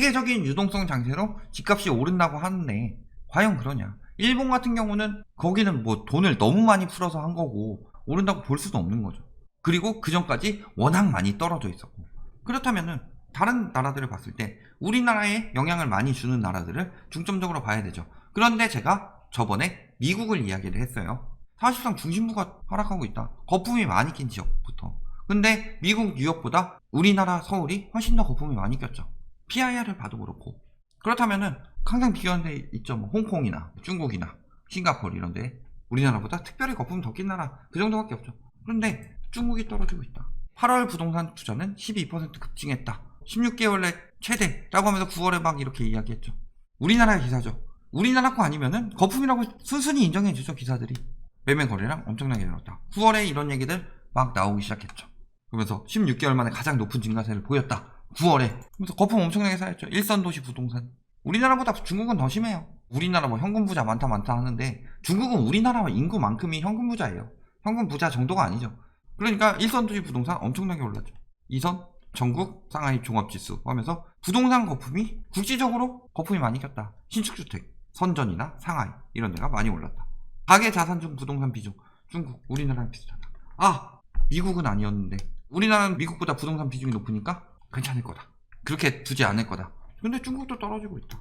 세계적인 유동성 장세로 집값이 오른다고 하는데 과연 그러냐? 일본 같은 경우는 거기는 뭐 돈을 너무 많이 풀어서 한 거고 오른다고 볼 수도 없는 거죠. 그리고 그 전까지 워낙 많이 떨어져 있었고. 그렇다면은 다른 나라들을 봤을 때 우리나라에 영향을 많이 주는 나라들을 중점적으로 봐야 되죠. 그런데 제가 저번에 미국을 이야기를 했어요. 사실상 중심부가 하락하고 있다. 거품이 많이 낀 지역부터. 근데 미국 뉴욕보다 우리나라 서울이 훨씬 더 거품이 많이 꼈죠. PIR을 봐도 그렇고. 그렇다면은 항상 비교하는 데 있죠. 뭐 홍콩이나 중국이나 싱가포르 이런데 우리나라보다 특별히 거품 더 낀 나라 그 정도밖에 없죠. 그런데 중국이 떨어지고 있다. 8월 부동산 투자는 12% 급증했다. 16개월 내 최대라고 하면서 9월에 막 이렇게 이야기했죠. 우리나라의 기사죠. 우리나라 거 아니면은 거품이라고 순순히 인정해주죠. 기사들이. 매매 거래량 엄청나게 늘었다. 9월에 이런 얘기들 막 나오기 시작했죠. 그러면서 16개월 만에 가장 높은 증가세를 보였다. 9월에. 그래서 거품 엄청나게 쌓였죠. 일선 도시 부동산. 우리나라보다 중국은 더 심해요. 우리나라 뭐 현금 부자 많다 하는데 중국은 우리나라 인구만큼이 현금 부자예요. 현금 부자 정도가 아니죠. 그러니까 일선 도시 부동산 엄청나게 올랐죠. 2선 전국 상하이 종합지수 하면서 부동산 거품이 국지적으로 거품이 많이 꼈다. 신축주택, 선전이나 상하이 이런 데가 많이 올랐다. 가계 자산 중 부동산 비중 중국, 우리나라랑 비슷하다. 미국은 아니었는데 우리나라는 미국보다 부동산 비중이 높으니까 괜찮을 거다. 그렇게 두지 않을 거다. 근데 중국도 떨어지고 있다.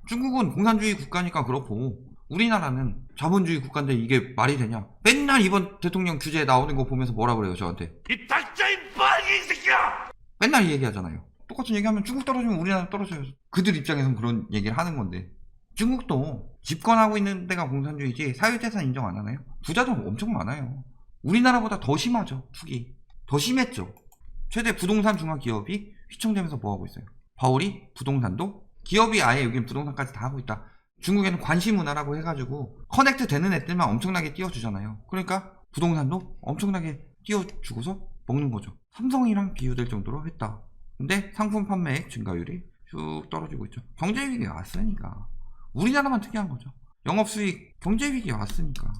중국은 공산주의 국가니까 그렇고 우리나라는 자본주의 국가인데 이게 말이 되냐. 맨날 이번 대통령 규제에 나오는 거 보면서 뭐라 그래요 저한테. 이 닥쳐인 빨갱이 새끼야! 맨날 이 얘기하잖아요. 똑같은 얘기하면 중국 떨어지면 우리나라 떨어져요. 그들 입장에선 그런 얘기를 하는 건데 중국도 집권하고 있는 데가 공산주의지 사유재산 인정 안 하나요? 부자도 엄청 많아요. 우리나라보다 더 심하죠. 투기 더 심했죠. 최대 부동산 중앙기업이 휘청되면서 뭐하고 있어요. 바울이 부동산도 기업이 아예 여긴 부동산까지 다 하고 있다. 중국에는 관시문화라고 해가지고 커넥트 되는 애들만 엄청나게 띄워주잖아요. 그러니까 부동산도 엄청나게 띄워주고서 먹는 거죠. 삼성이랑 비교될 정도로 했다. 근데 상품 판매액 증가율이 쭉 떨어지고 있죠. 경제위기가 왔으니까. 우리나라만 특이한 거죠. 영업수익 경제위기가 왔으니까.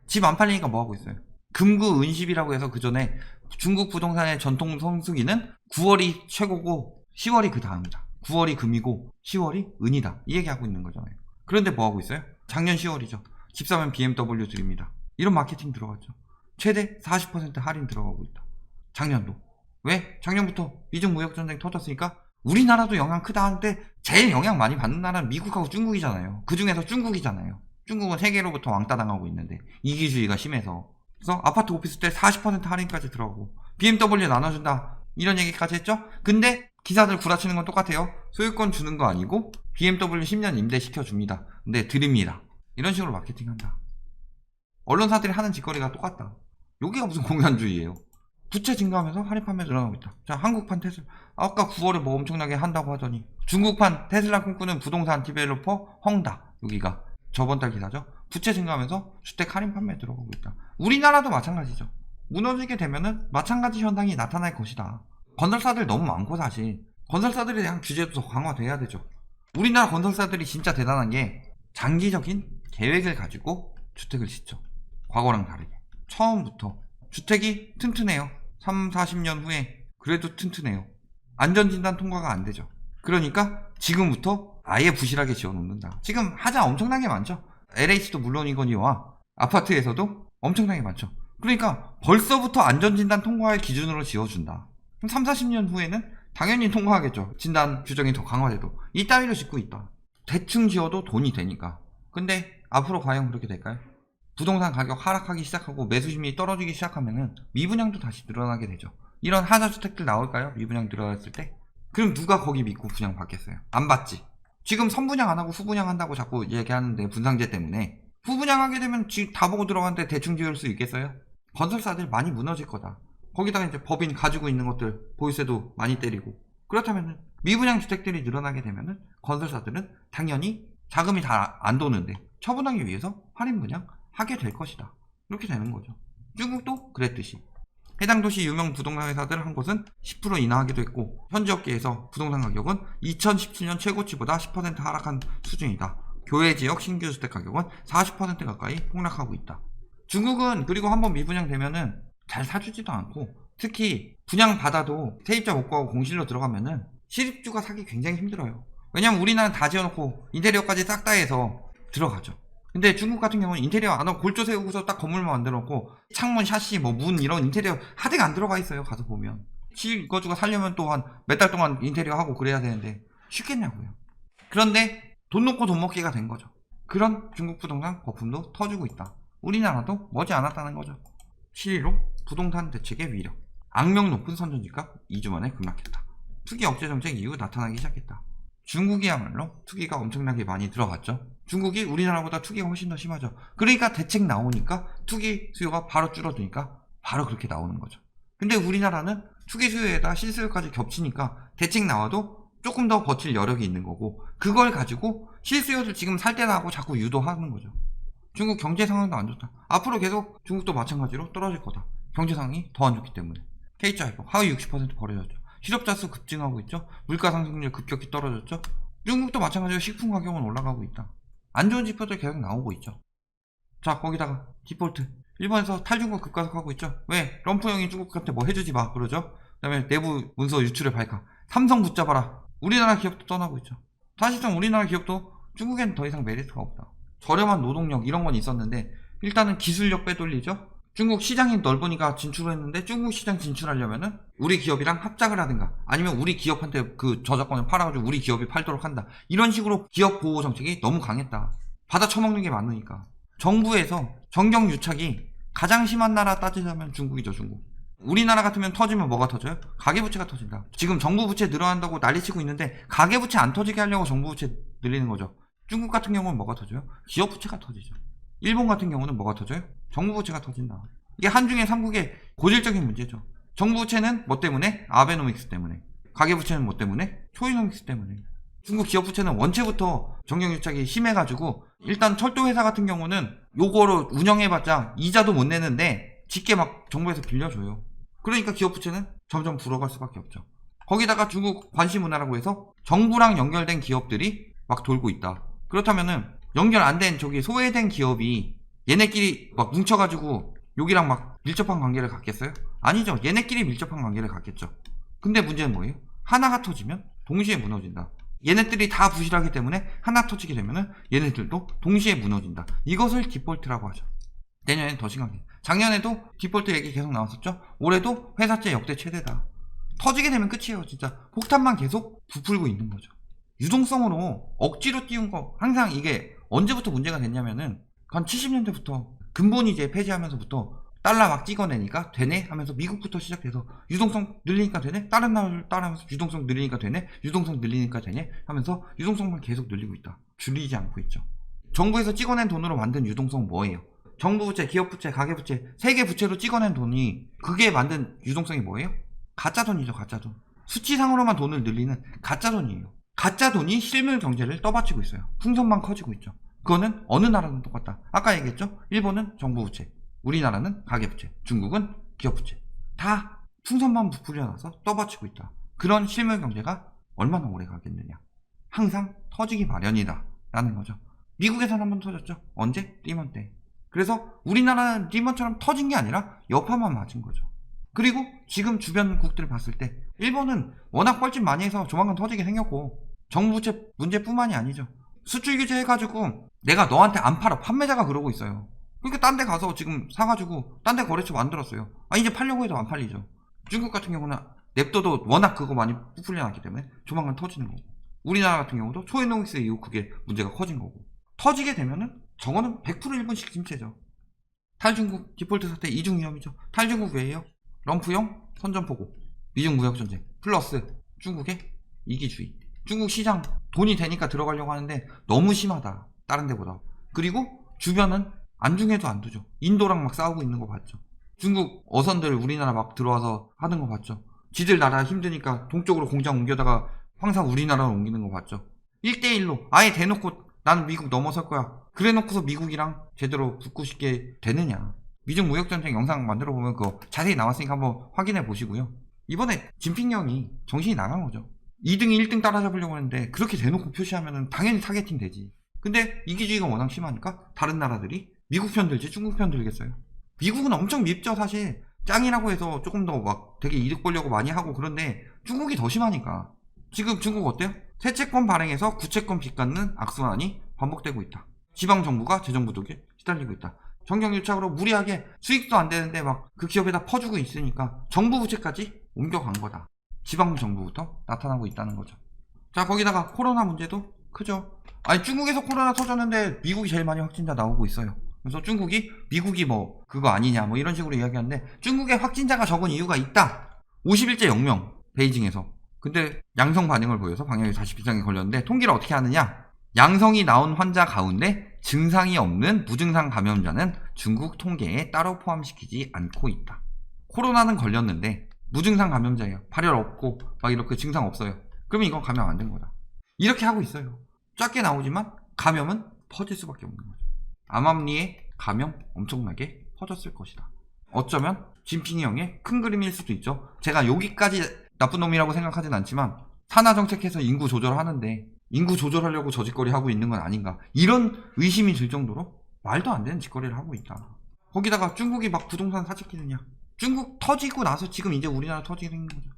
집 안 팔리니까 뭐하고 있어요. 금구 은십이라고 해서 그 전에 중국 부동산의 전통 성수기는 9월이 최고고 10월이 그 다음이다. 9월이 금이고 10월이 은이다. 이 얘기하고 있는 거잖아요. 그런데 뭐하고 있어요? 작년 10월이죠. 집 사면 BMW 드립니다. 이런 마케팅 들어갔죠. 최대 40% 할인 들어가고 있다. 작년도. 왜? 작년부터 미중 무역전쟁 터졌으니까 우리나라도 영향 크다 하는데 제일 영향 많이 받는 나라는 미국하고 중국이잖아요. 그 중에서 중국이잖아요. 중국은 세계로부터 왕따 당하고 있는데 이기주의가 심해서. 그래서 아파트 오피스텔 40% 할인까지 들어가고 BMW 나눠준다 이런 얘기까지 했죠. 근데 기사들 구라치는 건 똑같아요. 소유권 주는 거 아니고 BMW 10년 임대시켜 줍니다. 근데 드립니다. 이런 식으로 마케팅한다. 언론사들이 하는 짓거리가 똑같다. 여기가 무슨 공산주의예요. 부채 증가하면서 할인 판매 늘어나고 있다. 자, 한국판 테슬라 아까 9월에 뭐 엄청나게 한다고 하더니 중국판 테슬라 꿈꾸는 부동산 디벨로퍼 헝다. 여기가 저번 달 기사죠. 부채 증가하면서 주택 할인 판매 들어가고 있다. 우리나라도 마찬가지죠. 무너지게 되면은 마찬가지 현상이 나타날 것이다. 건설사들 너무 많고 사실 건설사들에 대한 규제도 더 강화돼야 되죠. 우리나라 건설사들이 진짜 대단한 게 장기적인 계획을 가지고 주택을 짓죠. 과거랑 다르게 처음부터 주택이 튼튼해요. 3, 40년 후에 그래도 튼튼해요. 안전진단 통과가 안 되죠. 그러니까 지금부터 아예 부실하게 지어놓는다. 지금 하자 엄청나게 많죠. LH도 물론이거니와 아파트에서도 엄청나게 많죠. 그러니까 벌써부터 안전진단 통과의 기준으로 지어준다. 그럼 3, 40년 후에는 당연히 통과하겠죠. 진단 규정이 더 강화돼도. 이 따위로 짓고 있다. 대충 지어도 돈이 되니까. 근데 앞으로 과연 그렇게 될까요? 부동산 가격 하락하기 시작하고 매수심이 떨어지기 시작하면은 미분양도 다시 늘어나게 되죠. 이런 하자주택들 나올까요? 미분양 늘어났을 때? 그럼 누가 거기 믿고 분양 받겠어요? 안 받지. 지금 선분양 안 하고 후분양 한다고 자꾸 얘기하는데 분상제 때문에 후분양하게 되면 지금 다 보고 들어갔는데 대충 지을 수 있겠어요? 건설사들 많이 무너질 거다. 거기다가 이제 법인 가지고 있는 것들 보유세도 많이 때리고 그렇다면 미분양 주택들이 늘어나게 되면은 건설사들은 당연히 자금이 다 안 도는데 처분하기 위해서 할인 분양 하게 될 것이다. 이렇게 되는 거죠. 중국도 그랬듯이 해당 도시 유명 부동산 회사들 한 곳은 10% 인하하기도 했고 현지 업계에서 부동산 가격은 2017년 최고치보다 10% 하락한 수준이다. 교외 지역 신규 주택 가격은 40% 가까이 폭락하고 있다. 중국은 그리고 한번 미분양 되면은 잘 사주지도 않고 특히 분양 받아도 세입자 못 구하고 공실로 들어가면은 실입주가 사기 굉장히 힘들어요. 왜냐면 우리나라는 다 지어놓고 인테리어까지 싹 다 해서 들어가죠. 근데 중국 같은 경우는 인테리어 안 하고 골조 세우고서 딱 건물만 만들어놓고 창문, 샤시, 뭐 문 이런 인테리어 하드가 안 들어가 있어요. 가서 보면. 실 이거 살려면 또 한 몇 달 동안 인테리어 하고 그래야 되는데 쉽겠냐고요. 그런데 돈 놓고 돈 먹기가 된 거죠. 그런 중국 부동산 거품도 터지고 있다. 우리나라도 머지않았다는 거죠. 실로 부동산 대책의 위력. 악명 높은 선전집값 2주 만에 급락했다. 투기 억제 정책 이후 나타나기 시작했다. 중국이야말로 투기가 엄청나게 많이 들어갔죠. 중국이 우리나라보다 투기가 훨씬 더 심하죠. 그러니까 대책 나오니까 투기 수요가 바로 줄어드니까 바로 그렇게 나오는 거죠. 근데 우리나라는 투기 수요에다 실수요까지 겹치니까 대책 나와도 조금 더 버틸 여력이 있는 거고, 그걸 가지고 실수요를 지금 살 때나 하고 자꾸 유도하는 거죠. 중국 경제 상황도 안 좋다. 앞으로 계속 중국도 마찬가지로 떨어질 거다. 경제 상황이 더 안 좋기 때문에. K자 회복 하위 60% 벌어졌죠. 실업자 수 급증하고 있죠. 물가 상승률 급격히 떨어졌죠. 중국도 마찬가지로 식품 가격은 올라가고 있다. 안 좋은 지표들 계속 나오고 있죠. 자, 거기다가 디폴트. 일본에서 탈중국 급가속하고 있죠. 왜? 럼프형이 중국한테 뭐 해주지 마 그러죠. 그 다음에 내부 문서 유출을 발각. 삼성 붙잡아라. 우리나라 기업도 떠나고 있죠. 사실상 우리나라 기업도 중국엔 더 이상 메리트가 없다. 저렴한 노동력 이런 건 있었는데 일단은 기술력 빼돌리죠. 중국 시장이 넓으니까 진출을 했는데 중국 시장 진출하려면은 우리 기업이랑 합작을 하든가 아니면 우리 기업한테 그 저작권을 팔아가지고 우리 기업이 팔도록 한다. 이런 식으로 기업 보호 정책이 너무 강했다. 받아 처먹는 게 많으니까. 정부에서 정경유착이 가장 심한 나라 따지자면 중국이죠. 중국. 우리나라 같으면 터지면 뭐가 터져요? 가계부채가 터진다. 지금 정부 부채 늘어난다고 난리치고 있는데 가계부채 안 터지게 하려고 정부 부채 늘리는 거죠. 중국 같은 경우는 뭐가 터져요? 기업 부채가 터지죠. 일본 같은 경우는 뭐가 터져요? 정부 부채가 터진다. 이게 한중의 삼국의 고질적인 문제죠. 정부 부채는 뭐 때문에? 아베노믹스 때문에. 가계부채는 뭐 때문에? 초이노믹스 때문에. 중국 기업 부채는 원체부터 정경유착이 심해가지고 일단 철도회사 같은 경우는 요거로 운영해봤자 이자도 못 내는데 직계 막 정부에서 빌려줘요. 그러니까 기업 부채는 점점 불어갈 수밖에 없죠. 거기다가 중국 관시문화라고 해서 정부랑 연결된 기업들이 막 돌고 있다. 그렇다면은 연결 안 된 저기 소외된 기업이 얘네끼리 막 뭉쳐가지고 여기랑 막 밀접한 관계를 갖겠어요? 아니죠. 얘네끼리 밀접한 관계를 갖겠죠. 근데 문제는 뭐예요? 하나가 터지면 동시에 무너진다. 얘네들이 다 부실하기 때문에 하나 터지게 되면은 얘네들도 동시에 무너진다. 이것을 디폴트라고 하죠. 내년엔 더 심하게. 작년에도 디폴트 얘기 계속 나왔었죠. 올해도 회사채 역대 최대다. 터지게 되면 끝이에요. 진짜 폭탄만 계속 부풀고 있는 거죠. 유동성으로 억지로 띄운 거 항상 이게 언제부터 문제가 됐냐면은 한 70년대부터 근본이제 폐지하면서부터 달러 막 찍어내니까 되네 하면서 미국부터 시작해서 유동성 늘리니까 되네, 다른 나라를 따라하면서 유동성 늘리니까 되네, 유동성 늘리니까 되네 하면서 유동성만 계속 늘리고 있다. 줄이지 않고 있죠. 정부에서 찍어낸 돈으로 만든 유동성 뭐예요? 정부 부채, 기업 부채, 가계 부채, 세계 부채로 찍어낸 돈이 그게 만든 유동성이 뭐예요? 가짜 돈이죠. 가짜 돈. 수치상으로만 돈을 늘리는 가짜 돈이에요. 가짜 돈이 실물 경제를 떠받치고 있어요. 풍선만 커지고 있죠. 그거는 어느 나라는 똑같다. 아까 얘기했죠. 일본은 정부 부채, 우리나라는 가계부채, 중국은 기업부채. 다 풍선만 부풀려놔서 떠받치고 있다. 그런 실물 경제가 얼마나 오래 가겠느냐. 항상 터지기 마련이다 라는 거죠. 미국에서는 한번 터졌죠. 언제? 리먼 때. 그래서 우리나라는 리먼처럼 터진 게 아니라 여파만 맞은 거죠. 그리고 지금 주변국들을 봤을 때 일본은 워낙 뻘짓 많이 해서 조만간 터지게 생겼고, 정부 부채 문제뿐만이 아니죠. 수출 규제 해가지고 내가 너한테 안 팔아. 판매자가 그러고 있어요. 그러니까 딴 데 가서 지금 사가지고 딴 데 거래처 만들었어요. 아, 이제 팔려고 해도 안 팔리죠. 중국 같은 경우는 냅둬도 워낙 그거 많이 부풀려놨기 때문에 조만간 터지는 거고, 우리나라 같은 경우도 초이노믹스 이후 그게 문제가 커진 거고, 터지게 되면은 저거는 100% 일본식 침체죠. 탈중국 디폴트 사태 이중 위험이죠. 탈중국 왜예요? 럼프형 선전포고, 미중 무역전쟁 플러스 중국의 이기주의. 중국 시장 돈이 되니까 들어가려고 하는데 너무 심하다. 다른 데보다. 그리고 주변은 안중에도 안 두죠. 인도랑 막 싸우고 있는 거 봤죠. 중국 어선들 우리나라 막 들어와서 하는 거 봤죠. 지들 나라 힘드니까 동쪽으로 공장 옮겨다가 항상 우리나라로 옮기는 거 봤죠. 1대1로 아예 대놓고 나는 미국 넘어설 거야. 그래 놓고서 미국이랑 제대로 붙고 싶게 되느냐. 미중 무역전쟁 영상 만들어 보면 그거 자세히 나왔으니까 한번 확인해 보시고요. 이번에 진핑 형이 정신이 나간 거죠. 2등이 1등 따라잡으려고 했는데 그렇게 대놓고 표시하면 당연히 타겟팅 되지. 근데 이기주의가 워낙 심하니까 다른 나라들이 미국 편 들지 중국 편 들겠어요. 미국은 엄청 밉죠. 사실 짱이라고 해서 조금 더 막 되게 이득 보려고 많이 하고, 그런데 중국이 더 심하니까. 지금 중국 어때요? 세채권 발행에서 구채권 빚갚는 악순환이 반복되고 있다. 지방정부가 재정부독에 시달리고 있다. 정경유착으로 무리하게 수익도 안 되는데 막 그 기업에다 퍼주고 있으니까 정부 부채까지 옮겨간 거다. 지방정부부터 나타나고 있다는 거죠. 자, 거기다가 코로나 문제도 크죠. 아니, 중국에서 코로나 터졌는데 미국이 제일 많이 확진자 나오고 있어요. 그래서 중국이 미국이 뭐 그거 아니냐 뭐 이런 식으로 이야기하는데, 중국의 확진자가 적은 이유가 있다. 51째 0명 베이징에서. 근데 양성 반응을 보여서 방역이 다시 비상에 걸렸는데, 통계를 어떻게 하느냐? 양성이 나온 환자 가운데 증상이 없는 무증상 감염자는 중국 통계에 따로 포함시키지 않고 있다. 코로나는 걸렸는데 무증상 감염자예요. 발열 없고 막 이렇게 증상 없어요. 그러면 이건 감염 안 된 거다. 이렇게 하고 있어요. 작게 나오지만 감염은 퍼질 수밖에 없는 거죠. 암암리에 감염 엄청나게 퍼졌을 것이다. 어쩌면 진핑이 형의 큰 그림일 수도 있죠. 제가 여기까지 나쁜 놈이라고 생각하진 않지만 산하정책해서 인구 조절하는데 인구 조절하려고 저 짓거리 하고 있는 건 아닌가, 이런 의심이 들 정도로 말도 안 되는 짓거리를 하고 있다. 거기다가 중국이 막 부동산 사재기느냐. 중국 터지고 나서 지금 이제 우리나라 터지게 생긴 거죠.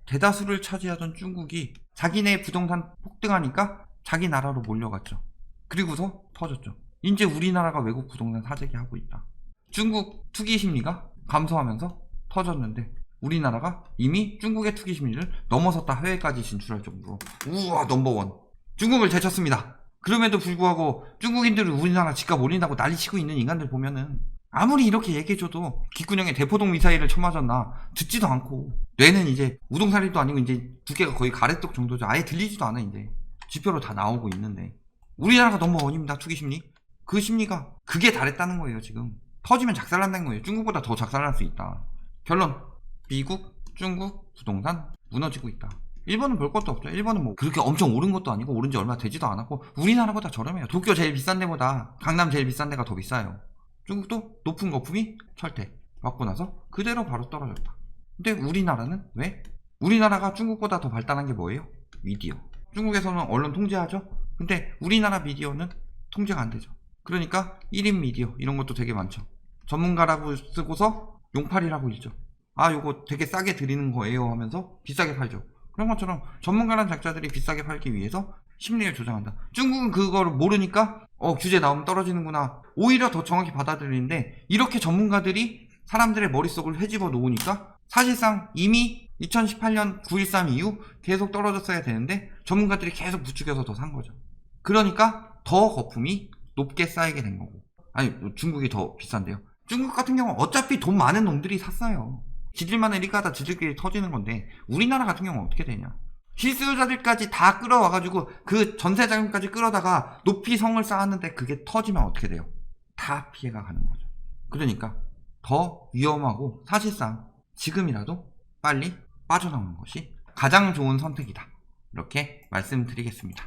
대다수를 차지하던 중국이 자기네 부동산 폭등하니까 자기 나라로 몰려갔죠. 그리고서 터졌죠. 이제 우리나라가 외국 부동산 사재기 하고 있다. 중국 투기 심리가 감소하면서 터졌는데 우리나라가 이미 중국의 투기 심리를 넘어섰다. 해외까지 진출할 정도로 우와 넘버원 중국을 제쳤습니다. 그럼에도 불구하고 중국인들이 우리나라 집값 올린다고 난리치고 있는 인간들 보면은 아무리 이렇게 얘기해줘도 귓구녕에 대포동 미사일을 쳐맞았나 듣지도 않고, 뇌는 이제 우동살이도 아니고 이제 두께가 거의 가래떡 정도죠. 아예 들리지도 않아. 이제 지표로 다 나오고 있는데 우리나라가 넘버원입니다. 투기 심리. 그 심리가 극에 달했다는 거예요. 지금 터지면 작살난다는 거예요. 중국보다 더 작살날 수 있다. 결론, 미국, 중국 부동산 무너지고 있다. 일본은 볼 것도 없죠. 일본은 뭐 그렇게 엄청 오른 것도 아니고 오른 지 얼마 되지도 않았고 우리나라보다 저렴해요. 도쿄 제일 비싼 데보다 강남 제일 비싼 데가 더 비싸요. 중국도 높은 거품이 철퇴 맞고 나서 그대로 바로 떨어졌다. 근데 우리나라는 왜? 우리나라가 중국보다 더 발달한 게 뭐예요? 미디어. 중국에서는 언론 통제하죠. 근데 우리나라 미디어는 통제가 안 되죠. 그러니까 1인 미디어 이런 것도 되게 많죠. 전문가라고 쓰고서 용팔이라고 읽죠. 아, 요거 되게 싸게 드리는 거예요 하면서 비싸게 팔죠. 그런 것처럼 전문가란 작자들이 비싸게 팔기 위해서 심리를 조장한다. 중국은 그거를 모르니까 규제 나오면 떨어지는구나. 오히려 더 정확히 받아들이는데, 이렇게 전문가들이 사람들의 머릿속을 헤집어 놓으니까 사실상 이미 2018년 9.13 이후 계속 떨어졌어야 되는데 전문가들이 계속 부추겨서 더 산 거죠. 그러니까 더 거품이 높게 쌓이게 된 거고. 아니, 중국이 더 비싼데요. 중국 같은 경우는 어차피 돈 많은 놈들이 샀어요. 지들만의 리가다 지들끼리 터지는 건데 우리나라 같은 경우는 어떻게 되냐. 실수요자들까지 다 끌어와가지고 그 전세자금까지 끌어다가 높이 성을 쌓았는데 그게 터지면 어떻게 돼요? 다 피해가 가는 거죠. 그러니까 더 위험하고 사실상 지금이라도 빨리 빠져나오는 것이 가장 좋은 선택이다. 이렇게 말씀드리겠습니다.